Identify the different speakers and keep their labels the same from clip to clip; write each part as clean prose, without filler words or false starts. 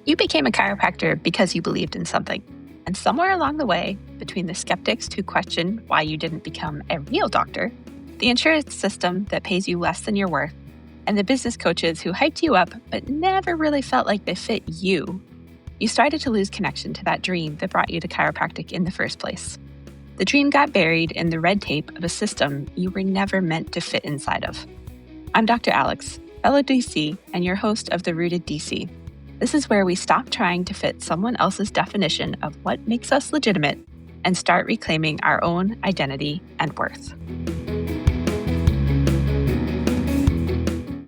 Speaker 1: You became a chiropractor because you believed in something. And somewhere along the way, between the skeptics who questioned why you didn't become a real doctor, the insurance system that pays you less than your worth, and the business coaches who hyped you up but never really felt like they fit you, you started to lose connection to that dream that brought you to chiropractic in the first place. The dream got buried in the red tape of a system you were never meant to fit inside of. I'm Dr. Alex, fellow DC, and your host of The Rooted DC. This is where we stop trying to fit someone else's definition of what makes us legitimate and start reclaiming our own identity and worth.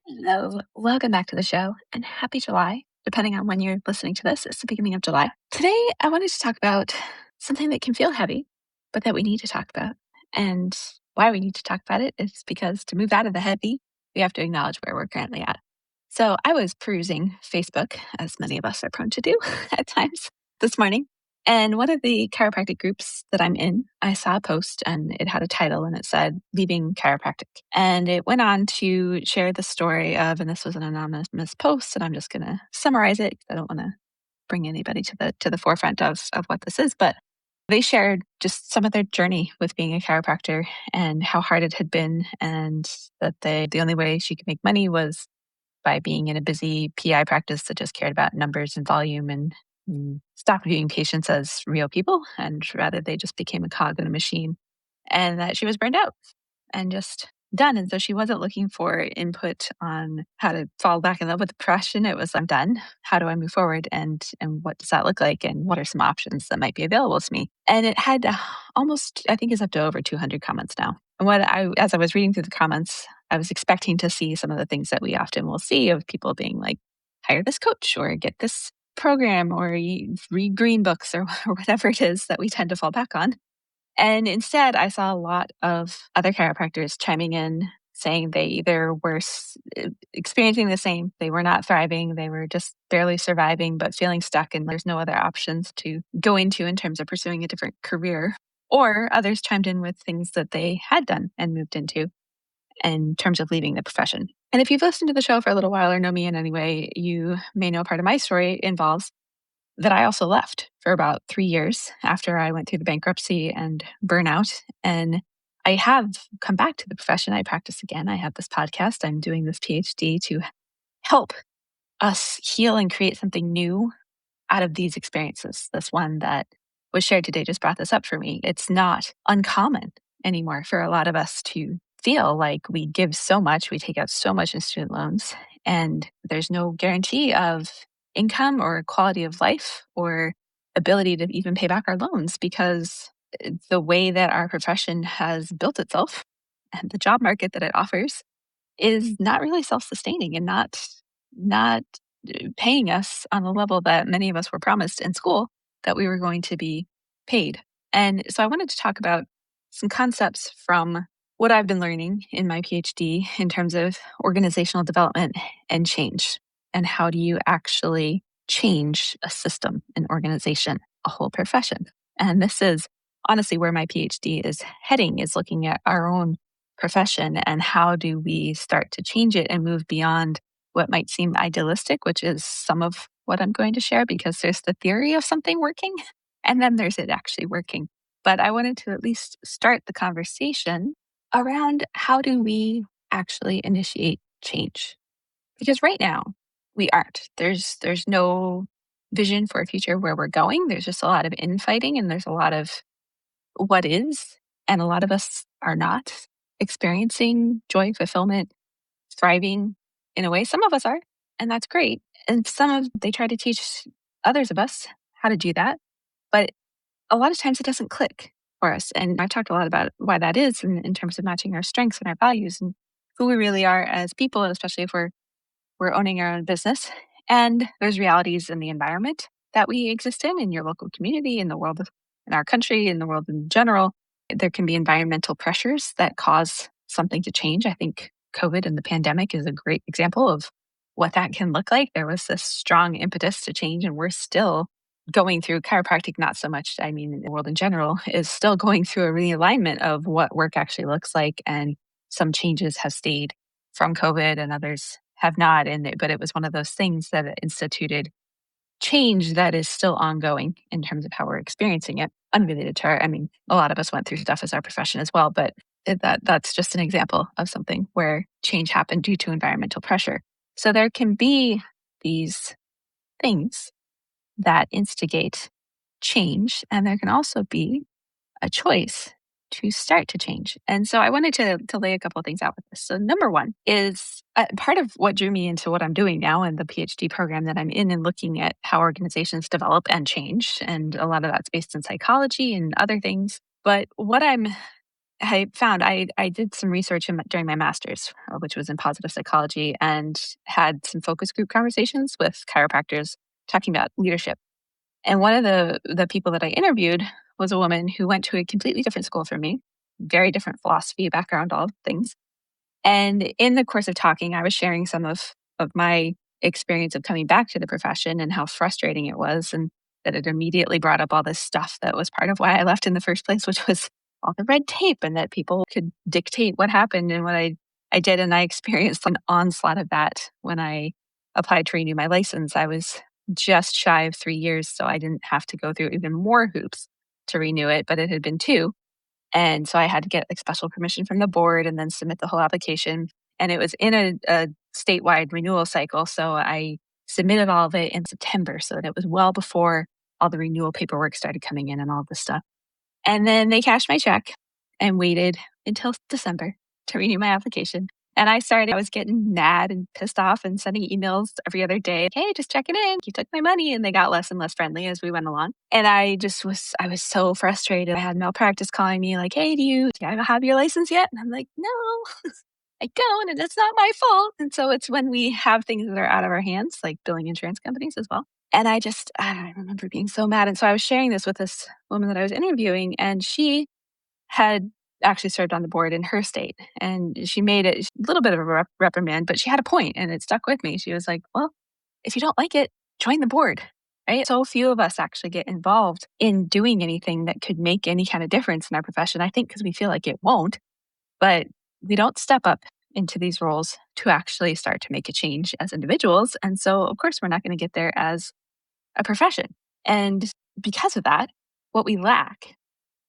Speaker 1: Hello, welcome back to the show, and happy July. Depending on when you're listening to this, it's the beginning of July. Today, I wanted to talk about something that can feel heavy, but that we need to talk about. And why we need to talk about it is because to move out of the heavy, we have to acknowledge where we're currently at. So I was perusing Facebook, as many of us are prone to do at times this morning. And one of the chiropractic groups that I'm in, I saw a post and it had a title and it said, Leaving Chiropractic. And it went on to share the story of, and this was an anonymous post, and I'm just going to summarize it because I don't want to bring anybody to the forefront of what this is. But they shared just some of their journey with being a chiropractor and how hard it had been, and that the only way she could make money was by being in a busy PI practice that just cared about numbers and volume and stopped viewing patients as real people, and rather they just became a cog in a machine, and that she was burned out and just done. And so she wasn't looking for input on how to fall back in love with the profession. It was, I'm done. How do I move forward? And what does that look like? And what are some options that might be available to me? And it had almost, I think it's up to over 200 comments now. And as I was reading through the comments, I was expecting to see some of the things that we often will see of people being like, hire this coach or get this program or read green books or whatever it is that we tend to fall back on. And instead, I saw a lot of other chiropractors chiming in, saying they either were experiencing the same, they were not thriving, they were just barely surviving, but feeling stuck, and there's no other options to go into in terms of pursuing a different career. Or others chimed in with things that they had done and moved into in terms of leaving the profession. And if you've listened to the show for a little while or know me in any way, you may know part of my story involves that I also left for about 3 years after I went through the bankruptcy and burnout. And I have come back to the profession. I practice again. I have this podcast. I'm doing this PhD to help us heal and create something new out of these experiences. This one that was shared today just brought this up for me. It's not uncommon anymore for a lot of us to feel like we give so much, we take out so much in student loans, and there's no guarantee of income or quality of life or ability to even pay back our loans because the way that our profession has built itself and the job market that it offers is not really self-sustaining and not paying us on the level that many of us were promised in school that we were going to be paid. And so I wanted to talk about some concepts from what I've been learning in my PhD in terms of organizational development and change. And how do you actually change a system, an organization, a whole profession? And this is honestly where my PhD is heading, is looking at our own profession and how do we start to change it and move beyond what might seem idealistic, which is some of what I'm going to share, because there's the theory of something working and then there's it actually working. But I wanted to at least start the conversation around how do we actually initiate change? Because right now we aren't. There's no vision for a future where we're going. There's just a lot of infighting and there's a lot of what is, and a lot of us are not experiencing joy, fulfillment, thriving in a way. Some of us are, and that's great. And they try to teach others of us how to do that. But a lot of times it doesn't click for us. And I've talked a lot about why that is in terms of matching our strengths and our values and who we really are as people, and especially if we're owning our own business. And there's realities in the environment that we exist in your local community, in the world, in our country, in the world in general. There can be environmental pressures that cause something to change. I think COVID and the pandemic is a great example of what that can look like. There was this strong impetus to change, and we're still going through chiropractic, not so much, I mean, the world in general is still going through a realignment of what work actually looks like. And some changes have stayed from COVID and others have not. But it was one of those things that instituted change that is still ongoing in terms of how we're experiencing it, unrelated to our, I mean, a lot of us went through stuff as our profession as well, but that's just an example of something where change happened due to environmental pressure. So there can be these things that instigate change, and there can also be a choice to start to change. And so I wanted to lay a couple of things out with this. So number one is part of what drew me into what I'm doing now and the PhD program that I'm in and looking at how organizations develop and change. And a lot of that's based in psychology and other things. But I found I did some research during my master's, which was in positive psychology, and had some focus group conversations with chiropractors talking about leadership. And one of the people that I interviewed was a woman who went to a completely different school from me, very different philosophy, background, all things. And in the course of talking, I was sharing some of my experience of coming back to the profession and how frustrating it was, and that it immediately brought up all this stuff that was part of why I left in the first place, which was all the red tape and that people could dictate what happened and what I did. And I experienced an onslaught of that when I applied to renew my license. I was just shy of 3 years, so I didn't have to go through even more hoops to renew it, but it had been two. And so I had to get like special permission from the board and then submit the whole application. And it was in a statewide renewal cycle. So I submitted all of it in September so that it was well before all the renewal paperwork started coming in and all this stuff. And then they cashed my check and waited until December to renew my application. And I was getting mad and pissed off and sending emails every other day. Hey, just checking in. You took my money. And they got less and less friendly as we went along. And I was so frustrated. I had malpractice calling me like, hey, do you have your license yet? And I'm like, no, I don't. And it's not my fault. And so it's when we have things that are out of our hands, like billing insurance companies as well. And I remember being so mad. And so I was sharing this with this woman that I was interviewing, and she had actually served on the board in her state. And she made it a little bit of a reprimand, but she had a point and it stuck with me. She was like, well, if you don't like it, join the board. Right. So few of us actually get involved in doing anything that could make any kind of difference in our profession. I think because we feel like it won't, but we don't step up into these roles to actually start to make a change as individuals. And so, of course, we're not going to get there as a profession. And because of that, what we lack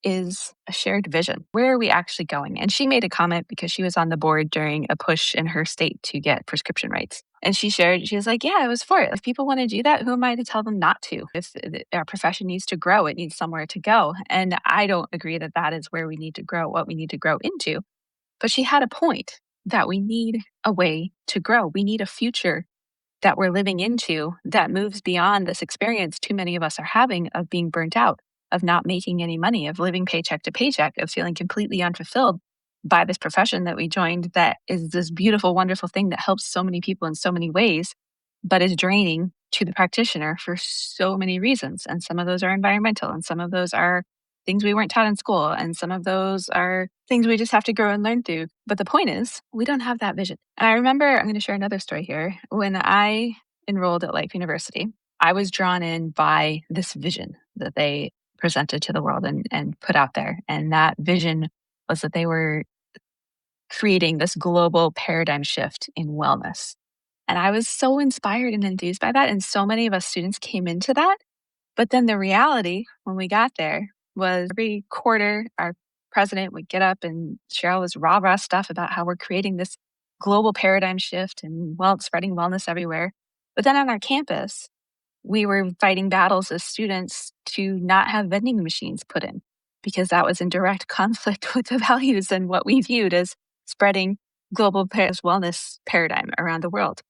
Speaker 1: is a shared vision. Where are we actually going? And she made a comment because she was on the board during a push in her state to get prescription rights. And she was like, yeah, I was for it. If people want to do that, who am I to tell them not to? If our profession needs to grow, it needs somewhere to go. And I don't agree that that is where we need to grow, what we need to grow into. But she had a point that we need a way to grow. We need a future that we're living into that moves beyond this experience too many of us are having of being burnt out, of not making any money, of living paycheck to paycheck, of feeling completely unfulfilled by this profession that we joined that is this beautiful, wonderful thing that helps so many people in so many ways, but is draining to the practitioner for so many reasons. And some of those are environmental, and some of those are things we weren't taught in school, and some of those are things we just have to grow and learn through. But the point is, we don't have that vision. And I remember, I'm going to share another story here. When I enrolled at Life University, I was drawn in by this vision that they presented to the world and put out there. And that vision was that they were creating this global paradigm shift in wellness. And I was so inspired and enthused by that. And so many of us students came into that. But then the reality when we got there was every quarter, our president would get up and share all this rah rah stuff about how we're creating this global paradigm shift and spreading wellness everywhere. But then on our campus, we were fighting battles as students to not have vending machines put in because that was in direct conflict with the values and what we viewed as spreading global wellness paradigm around the world.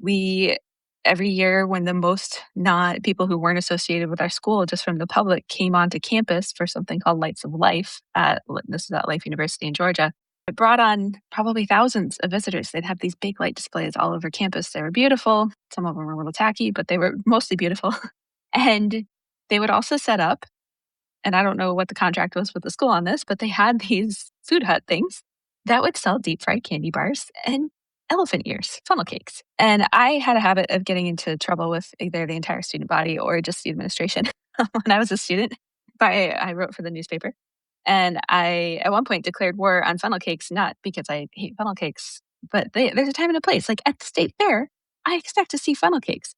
Speaker 1: We every year when the most not people who weren't associated with our school, just from the public, came onto campus for something called Lights of Life this is at Life University in Georgia. It brought on probably thousands of visitors. They'd have these big light displays all over campus. They were beautiful. Some of them were a little tacky, but they were mostly beautiful. And they would also set up, and I don't know what the contract was with the school on this, but they had these food hut things that would sell deep fried candy bars and elephant ears, funnel cakes. And I had a habit of getting into trouble with either the entire student body or just the administration when I was a student. I wrote for the newspaper. And I, at one point, declared war on funnel cakes, not because I hate funnel cakes, but there's a time and a place. Like at the state fair, I expect to see funnel cakes.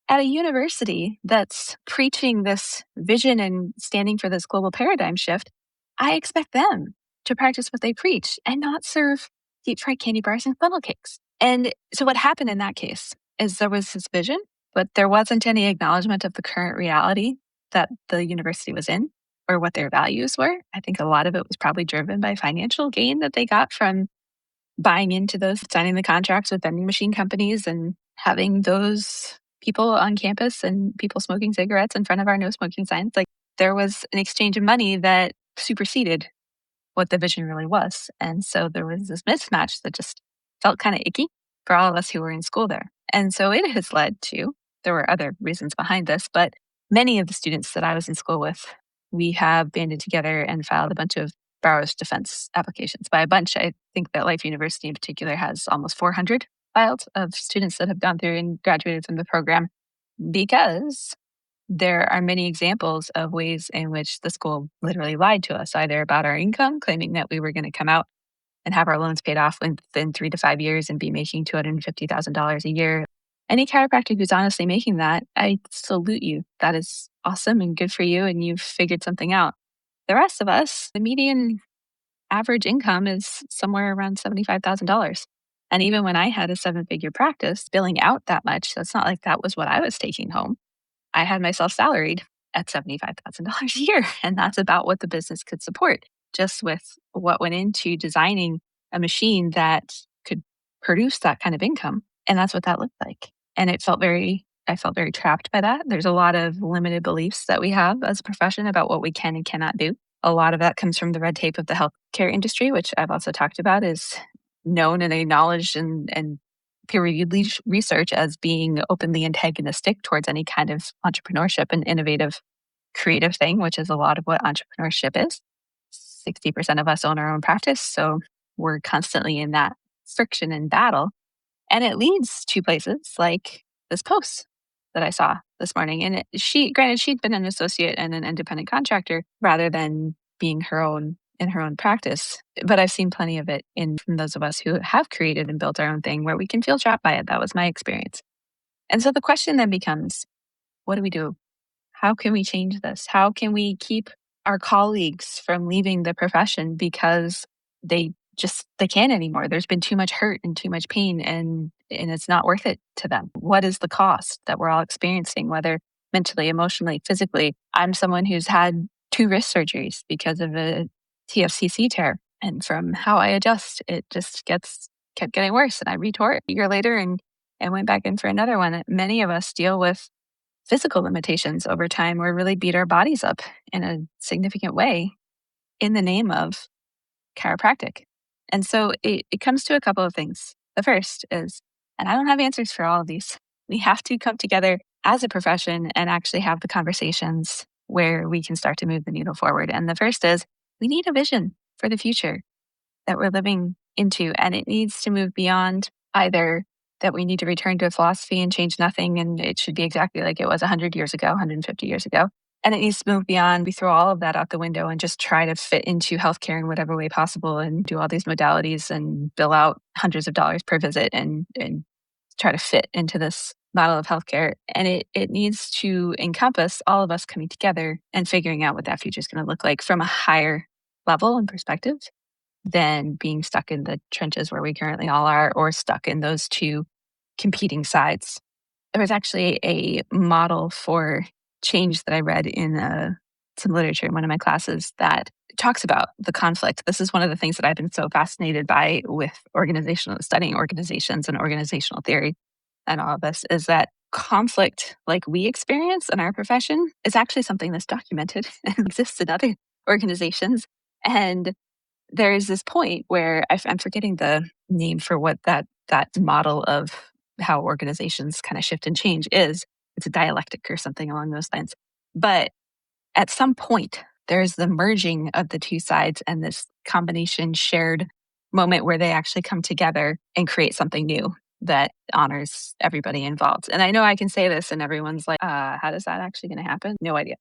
Speaker 1: at a university that's preaching this vision and standing for this global paradigm shift, I expect them to practice what they preach and not serve deep fried candy bars and funnel cakes. And so, what happened in that case is there was this vision, but there wasn't any acknowledgement of the current reality that the university was in or what their values were. I think a lot of it was probably driven by financial gain that they got from buying into those, signing the contracts with vending machine companies and having those people on campus and people smoking cigarettes in front of our no smoking signs. Like there was an exchange of money that superseded what the vision really was. And so there was this mismatch that just felt kind of icky for all of us who were in school there. And so it has led to, there were other reasons behind this, but many of the students that I was in school with, we have banded together and filed a bunch of borrower's defense applications. By a bunch, I think that Life University in particular has almost 400 filed of students that have gone through and graduated from the program because there are many examples of ways in which the school literally lied to us, either about our income, claiming that we were going to come out and have our loans paid off within 3 to 5 years and be making $250,000 a year. Any chiropractor who's honestly making that, I salute you. That is awesome and good for you, and you've figured something out. The rest of us, the median average income is somewhere around $75,000. And even when I had a 7-figure practice, billing out that much, that's not like that was what I was taking home. I had myself salaried at $75,000 a year, and that's about what the business could support, just with what went into designing a machine that could produce that kind of income. And that's what that looked like. And I felt very trapped by that. There's a lot of limited beliefs that we have as a profession about what we can and cannot do. A lot of that comes from the red tape of the healthcare industry, which I've also talked about is known and acknowledged and peer-reviewed research as being openly antagonistic towards any kind of entrepreneurship and innovative, creative thing, which is a lot of what entrepreneurship is. 60% of us own our own practice, so we're constantly in that friction and battle. And it leads to places like this post that I saw this morning. And granted, she'd been an associate and an independent contractor rather than being in her own practice. But I've seen plenty of it from those of us who have created and built our own thing where we can feel trapped by it. That was my experience. And so the question then becomes, what do we do? How can we change this? How can we keep our colleagues from leaving the profession because they can't anymore? There's been too much hurt and too much pain and it's not worth it to them. What is the cost that we're all experiencing, whether mentally, emotionally, physically? I'm someone who's had 2 wrist surgeries because of a TFCC tear. And from how I adjust, it just kept getting worse. And I retore it a year later and went back in for another one. Many of us deal with physical limitations over time or really beat our bodies up in a significant way in the name of chiropractic. And so it comes to a couple of things. The first is, and I don't have answers for all of these, we have to come together as a profession and actually have the conversations where we can start to move the needle forward. And the first is we need a vision for the future that we're living into. And it needs to move beyond either that we need to return to a philosophy and change nothing and it should be exactly like it was 100 years ago, 150 years ago. And it needs to move beyond, we throw all of that out the window and just try to fit into healthcare in whatever way possible and do all these modalities and bill out hundreds of dollars per visit and try to fit into this model of healthcare. And it needs to encompass all of us coming together and figuring out what that future is going to look like from a higher level and perspective than being stuck in the trenches where we currently all are or stuck in those 2 competing sides. There was actually a model for change that I read in some literature in one of my classes that talks about the conflict. This is one of the things that I've been so fascinated by with studying organizations and organizational theory and all of this is that conflict like we experience in our profession is actually something that's documented and exists in other organizations. And there is this point where I'm forgetting the name for what that model of how organizations kind of shift and change is. It's a dialectic or something along those lines. But at some point, there's the merging of the 2 sides and this combination shared moment where they actually come together and create something new that honors everybody involved. And I know I can say this and everyone's like, how is that actually going to happen? No idea.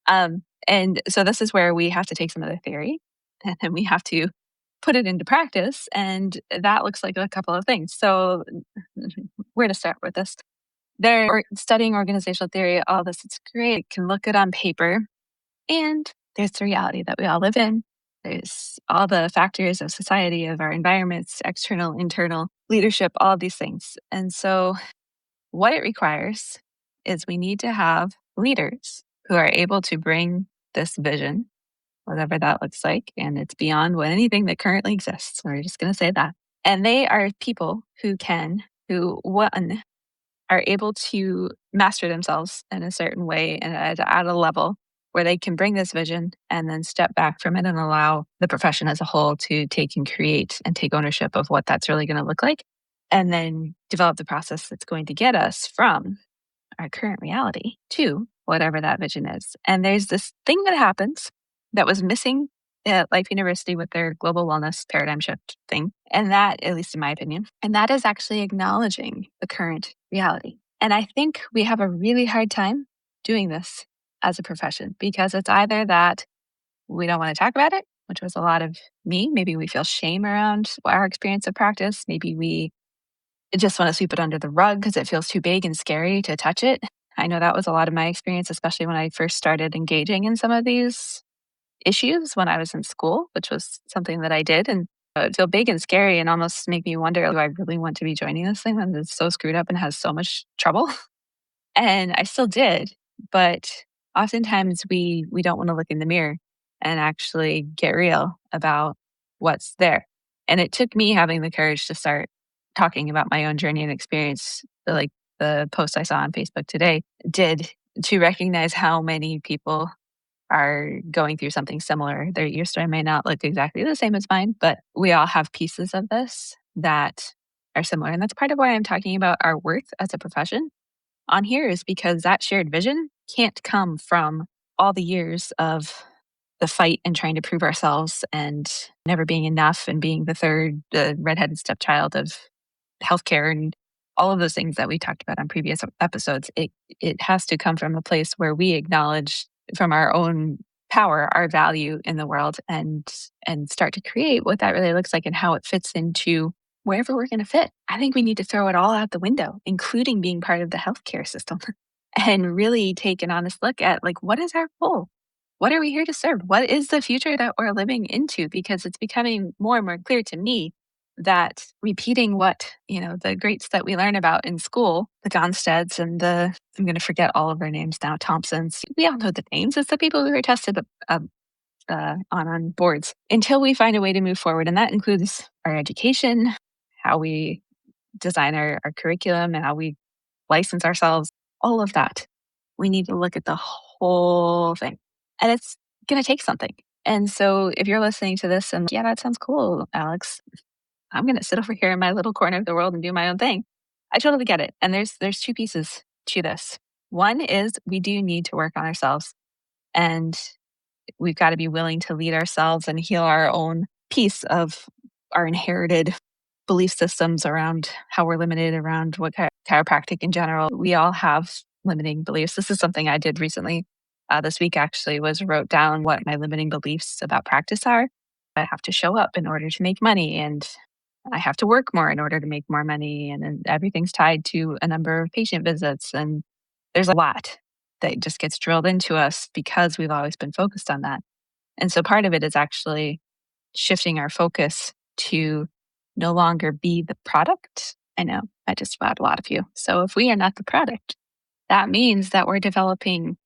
Speaker 1: And so this is where we have to take some of the theory and then we have to put it into practice. And that looks like a couple of things. So where to start with this? they're studying organizational theory, all this. It's great. You can look it on paper. And there's the reality that we all live in. There's all the factors of society, of our environments, external, internal, leadership, all of these things. And so, what it requires is we need to have leaders who are able to bring this vision, whatever that looks like. And it's beyond what anything that currently exists. We're just going to say that. And they are people one, are able to master themselves in a certain way and at a level where they can bring this vision and then step back from it and allow the profession as a whole to take and create and take ownership of what that's really going to look like, and then develop the process that's going to get us from our current reality to whatever that vision is. And there's this thing that happens that was missing at Life University with their global wellness paradigm shift thing. And that, at least in my opinion, and that is actually acknowledging the current reality. And I think we have a really hard time doing this as a profession because it's either that we don't want to talk about it, which was a lot of me. Maybe we feel shame around our experience of practice. Maybe we just want to sweep it under the rug because it feels too big and scary to touch it. I know that was a lot of my experience, especially when I first started engaging in some of these issues when I was in school, which was something that I did. And it would feel big and scary and almost make me wonder, do I really want to be joining this thing when it's so screwed up and has so much trouble? And I still did. But oftentimes we don't want to look in the mirror and actually get real about what's there. And it took me having the courage to start talking about my own journey and experience, like the post I saw on Facebook today did, to recognize how many people are going through something similar. Your story may not look exactly the same as mine, but we all have pieces of this that are similar. And that's part of why I'm talking about our worth as a profession on here, is because that shared vision can't come from all the years of the fight and trying to prove ourselves and never being enough and being the redheaded stepchild of healthcare and all of those things that we talked about on previous episodes. It has to come from a place where we acknowledge from our own power our value in the world and start to create what that really looks like and how it fits into wherever we're going to fit. I think we need to throw it all out the window, including being part of the healthcare system, and really take an honest look at, like, what is our goal? What are we here to serve? What is the future that we're living into? Because it's becoming more and more clear to me that repeating what, the greats that we learn about in school, the Gonsteds and I'm going to forget all of their names now, Thompsons, we all know the names. It's the people who are tested on boards until we find a way to move forward. And that includes our education, how we design our curriculum, and how we license ourselves, all of that. We need to look at the whole thing. And it's going to take something. And so if you're listening to this and, yeah, that sounds cool, Alex, I'm going to sit over here in my little corner of the world and do my own thing. I totally get it. And there's two pieces to this. One is we do need to work on ourselves, and we've got to be willing to lead ourselves and heal our own piece of our inherited belief systems around how we're limited, around what chiropractic in general. We all have limiting beliefs. This is something I did recently. This week actually wrote down what my limiting beliefs about practice are. I have to show up in order to make money, and I have to work more in order to make more money. And then everything's tied to a number of patient visits. And there's a lot that just gets drilled into us because we've always been focused on that. And so part of it is actually shifting our focus to no longer be the product. I know I just wowed a lot of you. So if we are not the product, that means that we're developing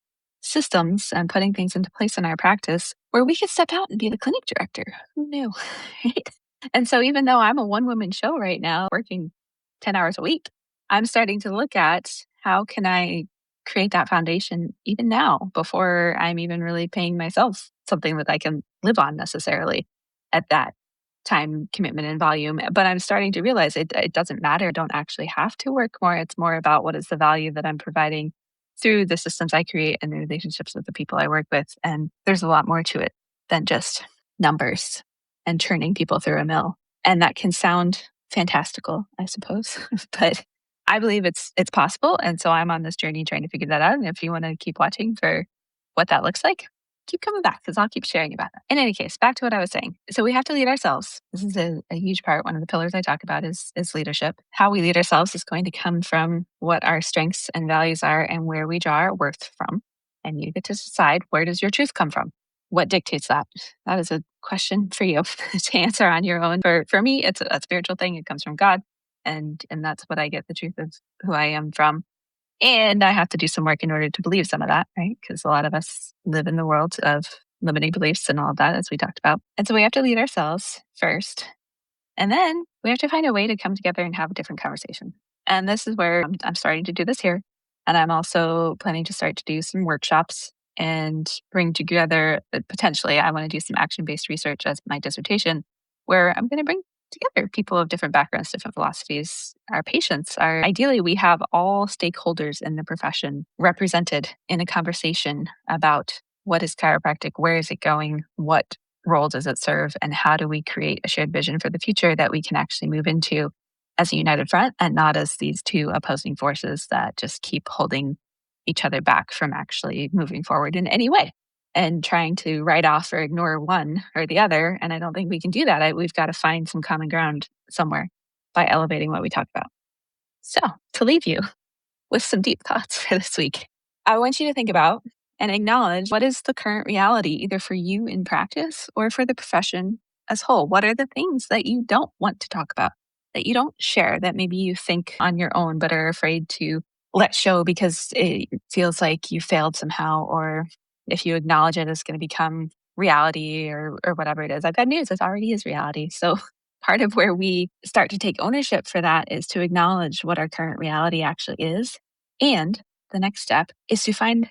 Speaker 1: systems and putting things into place in our practice where we can step out and be the clinic director. Who knew? Right? And so even though I'm a one-woman show right now, working 10 hours a week, I'm starting to look at how can I create that foundation even now before I'm even really paying myself something that I can live on necessarily at that time commitment and volume. But I'm starting to realize it doesn't matter. I don't actually have to work more. It's more about what is the value that I'm providing through the systems I create and the relationships with the people I work with. And there's a lot more to it than just numbers and turning people through a mill. And that can sound fantastical, I suppose, but I believe it's possible. And so I'm on this journey trying to figure that out. And if you want to keep watching for what that looks like, keep coming back because I'll keep sharing about that. In any case, back to what I was saying. So we have to lead ourselves. This is a huge part. One of the pillars I talk about is leadership. How we lead ourselves is going to come from what our strengths and values are and where we draw our worth from. And you get to decide, where does your truth come from? What dictates that? That is a question for you to answer on your own. For me, it's a spiritual thing. It comes from God. And that's what I get the truth of who I am from. And I have to do some work in order to believe some of that, right? Because a lot of us live in the world of limiting beliefs and all of that, as we talked about. And so we have to lead ourselves first. And then we have to find a way to come together and have a different conversation. And this is where I'm starting to do this here. And I'm also planning to start to do some workshops and bring together, potentially, I want to do some action-based research as my dissertation, where I'm going to bring together people of different backgrounds, different philosophies, our patients. Ideally, we have all stakeholders in the profession represented in a conversation about what is chiropractic, where is it going, what role does it serve, and how do we create a shared vision for the future that we can actually move into as a united front and not as these two opposing forces that just keep holding each other back from actually moving forward in any way and trying to write off or ignore one or the other. And I don't think we can do that. We've got to find some common ground somewhere by elevating what we talk about. So to leave you with some deep thoughts for this week, I want you to think about and acknowledge, what is the current reality, either for you in practice or for the profession as whole? What are the things that you don't want to talk about, that you don't share, that maybe you think on your own but are afraid to let show because it feels like you failed somehow, or if you acknowledge it, it's going to become reality or whatever it is. I've got news, it already is reality. So part of where we start to take ownership for that is to acknowledge what our current reality actually is. And the next step is to find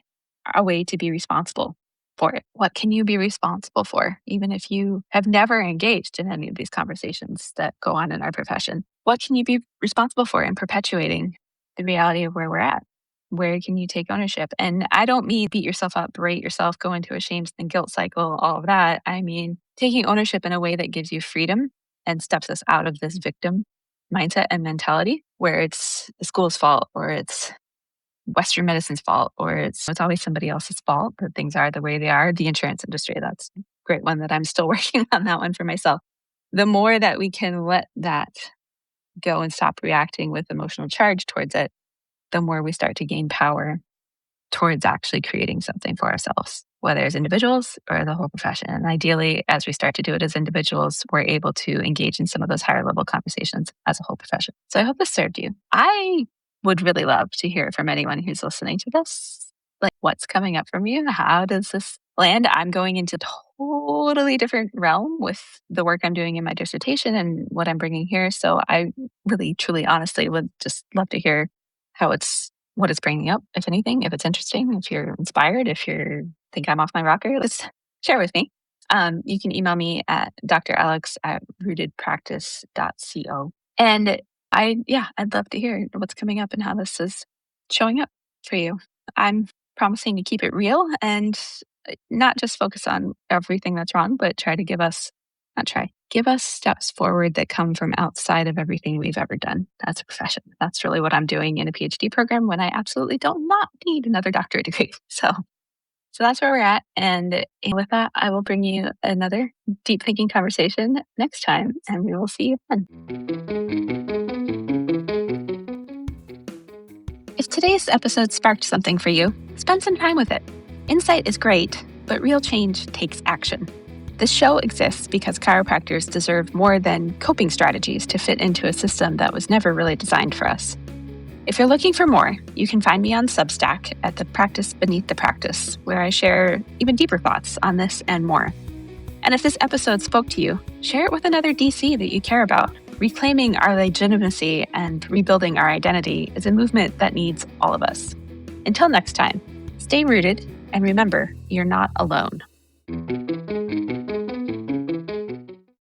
Speaker 1: a way to be responsible for it. What can you be responsible for, even if you have never engaged in any of these conversations that go on in our profession? What can you be responsible for in perpetuating the reality of where we're at? Where can you take ownership? And I don't mean beat yourself up, berate yourself, go into a shame and guilt cycle, all of that. I mean taking ownership in a way that gives you freedom and steps us out of this victim mindset and mentality where it's the school's fault or it's Western medicine's fault, or it's always somebody else's fault that things are the way they are. The insurance industry, that's a great one that I'm still working on that one for myself. The more that we can let that go and stop reacting with emotional charge towards it, the more we start to gain power towards actually creating something for ourselves, whether as individuals or the whole profession. And ideally, as we start to do it as individuals, we're able to engage in some of those higher level conversations as a whole profession. So I hope this served you. I would really love to hear from anyone who's listening to this. Like, what's coming up from you? How does this land? I'm going into totally different realm with the work I'm doing in my dissertation and what I'm bringing here. So I really, truly, honestly would just love to hear what it's bringing up, if anything, if it's interesting, if you're inspired, if you think I'm off my rocker, let's share with me. You can email me at dralex@rootedpractice.co. And I'd love to hear what's coming up and how this is showing up for you. I'm promising to keep it real and not just focus on everything that's wrong, but give us steps forward that come from outside of everything we've ever done as a profession. That's really what I'm doing in a PhD program when I absolutely don't not need another doctorate degree. So that's where we're at. And with that, I will bring you another deep thinking conversation next time, and we will see you then. If today's episode sparked something for you, spend some time with it. Insight is great, but real change takes action. This show exists because chiropractors deserve more than coping strategies to fit into a system that was never really designed for us. If you're looking for more, you can find me on Substack at The Practice Beneath the Practice, where I share even deeper thoughts on this and more. And if this episode spoke to you, share it with another DC that you care about. Reclaiming our legitimacy and rebuilding our identity is a movement that needs all of us. Until next time, stay rooted and remember, you're not alone.